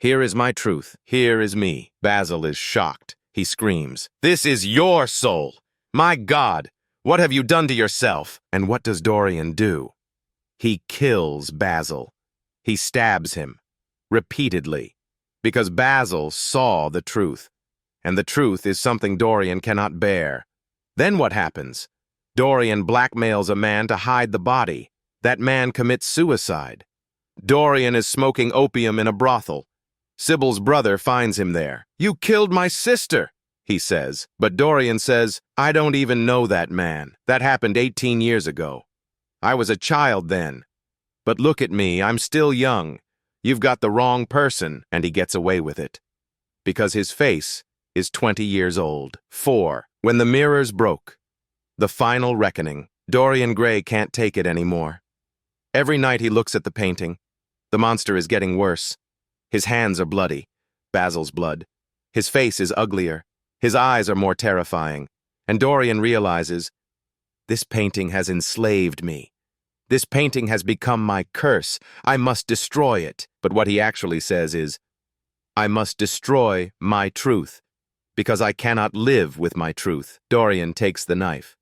Here is my truth. Here is me. Basil is shocked. He screams, "This is your soul! My God, what have you done to yourself?" And what does Dorian do? He kills Basil. He stabs him, repeatedly, because Basil saw the truth, and the truth is something Dorian cannot bear. Then what happens? Dorian blackmails a man to hide the body. That man commits suicide. Dorian is smoking opium in a brothel. Sybil's brother finds him there. "You killed my sister," he says. But Dorian says, "I don't even know that man. That happened 18 years ago. I was a child then. But look at me, I'm still young. You've got the wrong person," and he gets away with it. Because his face is 20 years old. 4. When the mirrors broke. The final reckoning. Dorian Gray can't take it anymore. Every night he looks at the painting. The monster is getting worse. His hands are bloody. Basil's blood. His face is uglier. His eyes are more terrifying. And Dorian realizes, this painting has enslaved me. This painting has become my curse. I must destroy it. But what he actually says is, I must destroy my truth, because I cannot live with my truth. Dorian takes the knife.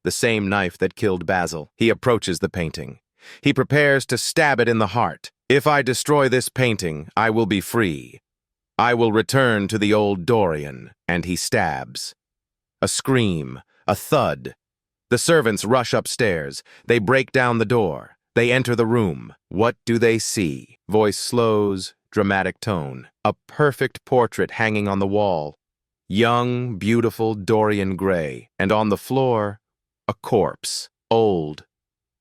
The same knife that killed Basil. He approaches the painting. He prepares to stab it in the heart. If I destroy this painting, I will be free. I will return to the old Dorian. And he stabs. A scream, a thud. The servants rush upstairs. They break down the door. They enter the room. What do they see? Voice slows, dramatic tone. A perfect portrait hanging on the wall. Young, beautiful Dorian Gray. And on the floor, a corpse. Old,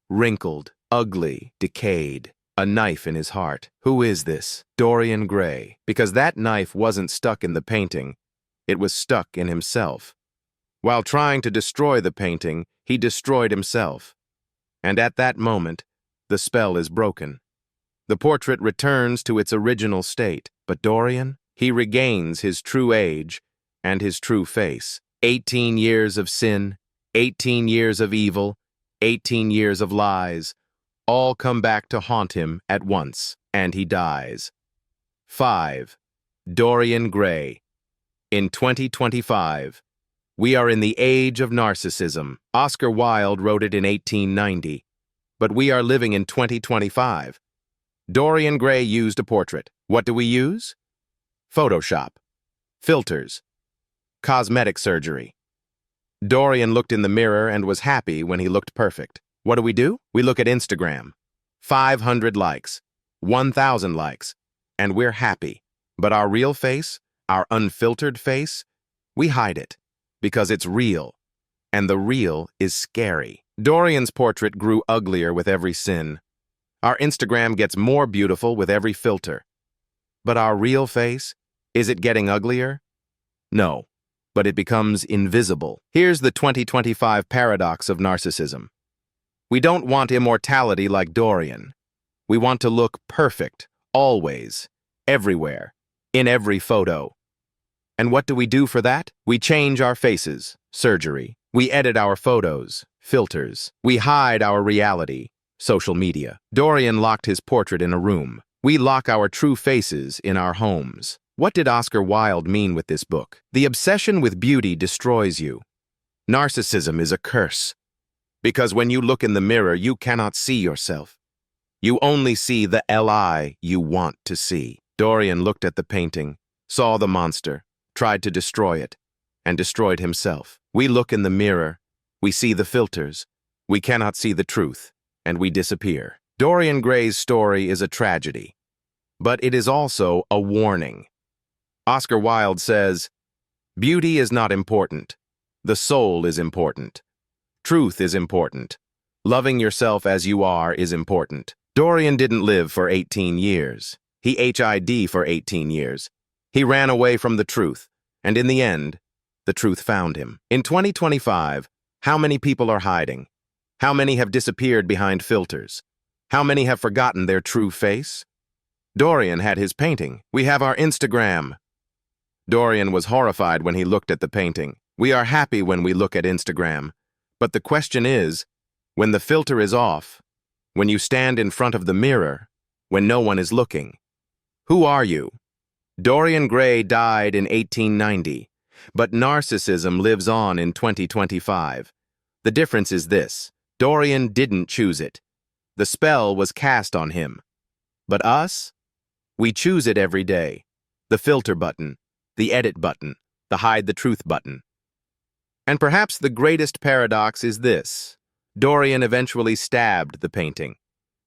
wrinkled, ugly, decayed. A knife in his heart. Who is this? Dorian Gray. Because that knife wasn't stuck in the painting. It was stuck in himself. While trying to destroy the painting, he destroyed himself. And at that moment, the spell is broken. The portrait returns to its original state. But Dorian, he regains his true age and his true face. 18 years of sin, 18 years of evil, 18 years of lies, all come back to haunt him at once, and he dies. 5. Dorian Gray. In 2025, we are in the age of narcissism. Oscar Wilde wrote it in 1890, but we are living in 2025. Dorian Gray used a portrait. What do we use? Photoshop, filters, cosmetic surgery. Dorian looked in the mirror and was happy when he looked perfect. What do? We look at Instagram. 500 likes, 1,000 likes, and we're happy. But our real face, our unfiltered face, we hide it because it's real, and the real is scary. Dorian's portrait grew uglier with every sin. Our Instagram gets more beautiful with every filter. But our real face, is it getting uglier? No, but it becomes invisible. Here's the 2025 paradox of narcissism. We don't want immortality like Dorian. We want to look perfect, always, everywhere, in every photo. And what do we do for that? We change our faces, surgery. We edit our photos, filters. We hide our reality, social media. Dorian locked his portrait in a room. We lock our true faces in our homes. What did Oscar Wilde mean with this book? The obsession with beauty destroys you. Narcissism is a curse. Because when you look in the mirror, you cannot see yourself. You only see the Li you want to see. Dorian looked at the painting, saw the monster, tried to destroy it, and destroyed himself. We look in the mirror, we see the filters, we cannot see the truth, and we disappear. Dorian Gray's story is a tragedy, but it is also a warning. Oscar Wilde says, "Beauty is not important. The soul is important. Truth is important. Loving yourself as you are is important." Dorian didn't live for 18 years. He HID for 18 years. He ran away from the truth, and in the end, the truth found him. In 2025, how many people are hiding? How many have disappeared behind filters? How many have forgotten their true face? Dorian had his painting. We have our Instagram. Dorian was horrified when he looked at the painting. We are happy when we look at Instagram. But the question is, when the filter is off, when you stand in front of the mirror, when no one is looking, who are you? Dorian Gray died in 1890, but narcissism lives on in 2025. The difference is this: Dorian didn't choose it. The spell was cast on him. But us? We choose it every day. The filter button, the edit button, the hide the truth button. And perhaps the greatest paradox is this: Dorian eventually stabbed the painting.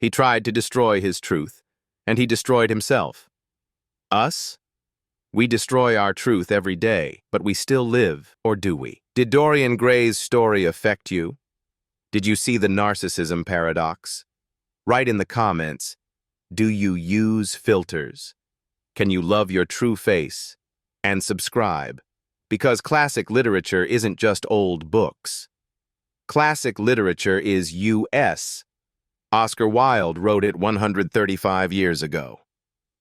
He tried to destroy his truth, and he destroyed himself. Us? We destroy our truth every day, but we still live, or do we? Did Dorian Gray's story affect you? Did you see the narcissism paradox? Write in the comments, do you use filters? Can you love your true face? And subscribe, because classic literature isn't just old books. Classic literature is US. Oscar Wilde wrote it 135 years ago.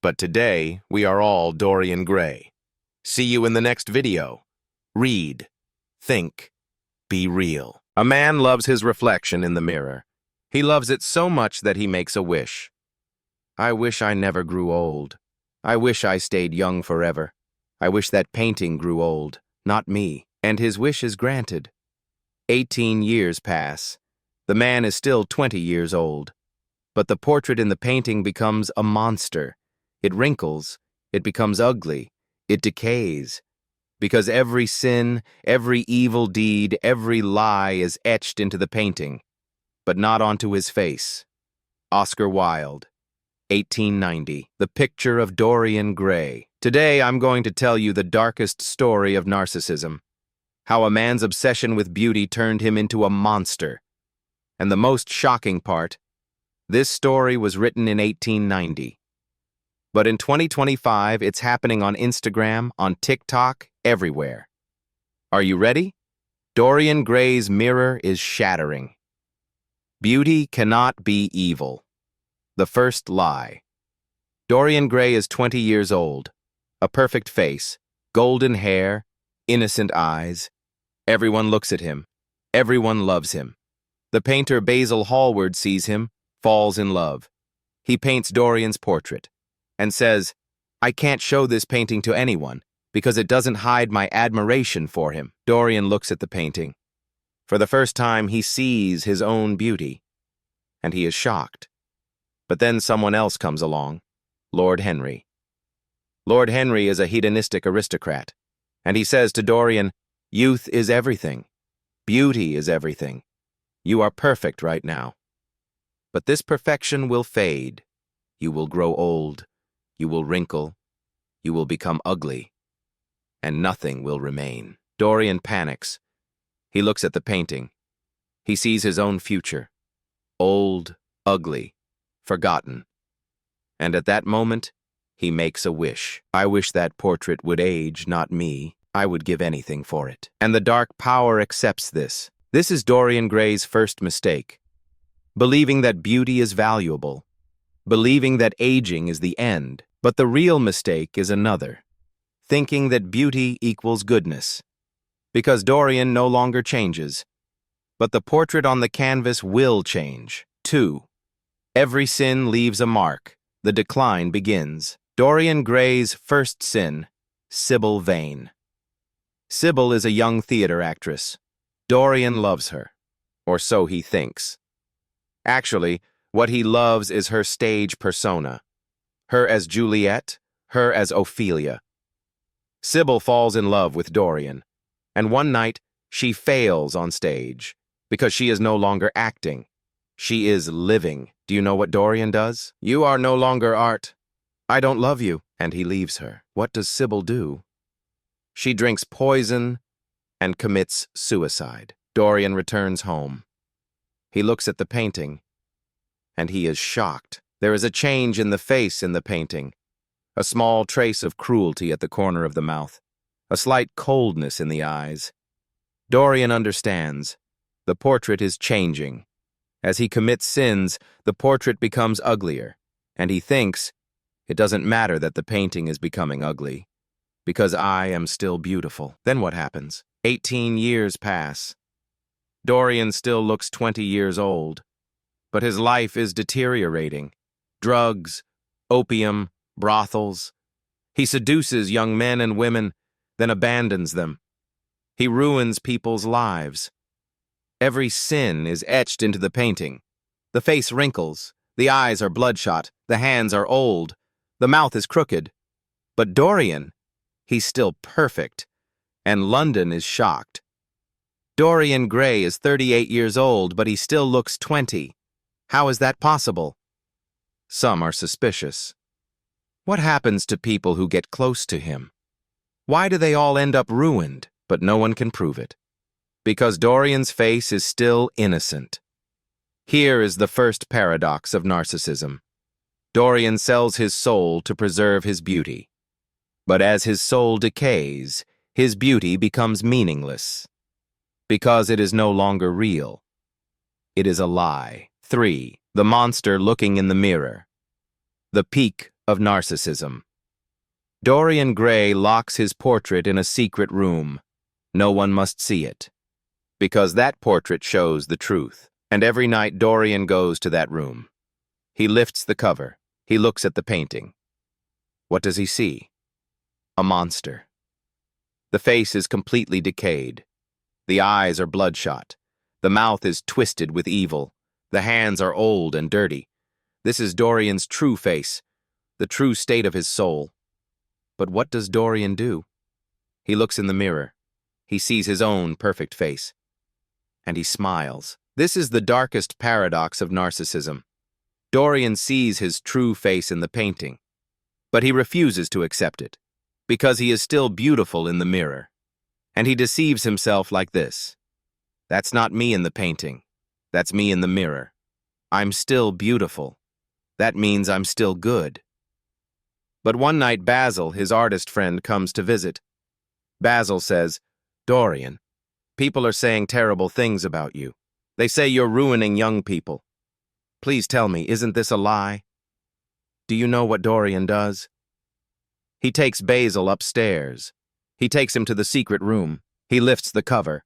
But today, we are all Dorian Gray. See you in the next video. Read, think, be real. A man loves his reflection in the mirror. He loves it so much that he makes a wish. I wish I never grew old. I wish I stayed young forever. I wish that painting grew old, not me. And his wish is granted. 18 years pass. The man is still 20 years old. But the portrait in the painting becomes a monster. It wrinkles, it becomes ugly, it decays. Because every sin, every evil deed, every lie is etched into the painting, but not onto his face. Oscar Wilde, 1890. The Picture of Dorian Gray. Today I'm going to tell you the darkest story of narcissism. How a man's obsession with beauty turned him into a monster. And the most shocking part, this story was written in 1890. But in 2025, it's happening on Instagram, on TikTok, everywhere. Are you ready? Dorian Gray's mirror is shattering. Beauty cannot be evil. The first lie. Dorian Gray is 20 years old. A perfect face, golden hair, innocent eyes. Everyone looks at him. Everyone loves him. The painter Basil Hallward sees him, falls in love. He paints Dorian's portrait and says, I can't show this painting to anyone because it doesn't hide my admiration for him. Dorian looks at the painting. For the first time, he sees his own beauty, and he is shocked. But then someone else comes along, Lord Henry. Lord Henry is a hedonistic aristocrat, and he says to Dorian, youth is everything. Beauty is everything. You are perfect right now. But this perfection will fade. You will grow old. You will wrinkle. You will become ugly. And nothing will remain. Dorian panics. He looks at the painting. He sees his own future. Old, ugly, forgotten. And at that moment, he makes a wish. I wish that portrait would age, not me. I would give anything for it. And the dark power accepts this. This is Dorian Gray's first mistake. Believing that beauty is valuable. Believing that aging is the end. But the real mistake is another. Thinking that beauty equals goodness. Because Dorian no longer changes. But the portrait on the canvas will change. 2. Every sin leaves a mark. The decline begins. Dorian Gray's first sin, Sybil Vane. Sybil is a young theater actress. Dorian loves her, or so he thinks. Actually, what he loves is her stage persona. Her as Juliet, her as Ophelia. Sybil falls in love with Dorian, and one night she fails on stage because she is no longer acting. She is living. Do you know what Dorian does? You are no longer art. I don't love you. And he leaves her. What does Sybil do? She drinks poison and commits suicide. Dorian returns home. He looks at the painting, and he is shocked. There is a change in the face in the painting. A small trace of cruelty at the corner of the mouth. A slight coldness in the eyes. Dorian understands. The portrait is changing. As he commits sins, the portrait becomes uglier, and he thinks, it doesn't matter that the painting is becoming ugly, because I am still beautiful. Then what happens? 18 years pass. Dorian still looks 20 years old, but his life is deteriorating. Drugs, opium, brothels, He seduces young men and women, then abandons them. He ruins people's lives. Every sin is etched into the painting. The face wrinkles, the eyes are bloodshot, the hands are old, the mouth is crooked. But Dorian, he's still perfect, and London is shocked. Dorian Gray is 38 years old, but he still looks 20. How is that possible? Some are suspicious. What happens to people who get close to him? Why do they all end up ruined, but no one can prove it? Because Dorian's face is still innocent. Here is the first paradox of narcissism. Dorian sells his soul to preserve his beauty. But as his soul decays, his beauty becomes meaningless. Because it is no longer real. It is a lie. 3. The monster looking in the mirror. The peak of narcissism. Dorian Gray locks his portrait in a secret room. No one must see it. Because that portrait shows the truth. And every night Dorian goes to that room. He lifts the cover. He looks at the painting. What does he see? A monster. The face is completely decayed. The eyes are bloodshot. The mouth is twisted with evil. The hands are old and dirty. This is Dorian's true face, the true state of his soul. But what does Dorian do? He looks in the mirror. He sees his own perfect face. And he smiles. This is the darkest paradox of narcissism. Dorian sees his true face in the painting, but he refuses to accept it, because he is still beautiful in the mirror. And he deceives himself like this. That's not me in the painting. That's me in the mirror. I'm still beautiful. That means I'm still good. But one night Basil, his artist friend, comes to visit. Basil says, Dorian, people are saying terrible things about you. They say you're ruining young people. Please tell me, isn't this a lie? Do you know what Dorian does? He takes Basil upstairs. He takes him to the secret room. He lifts the cover.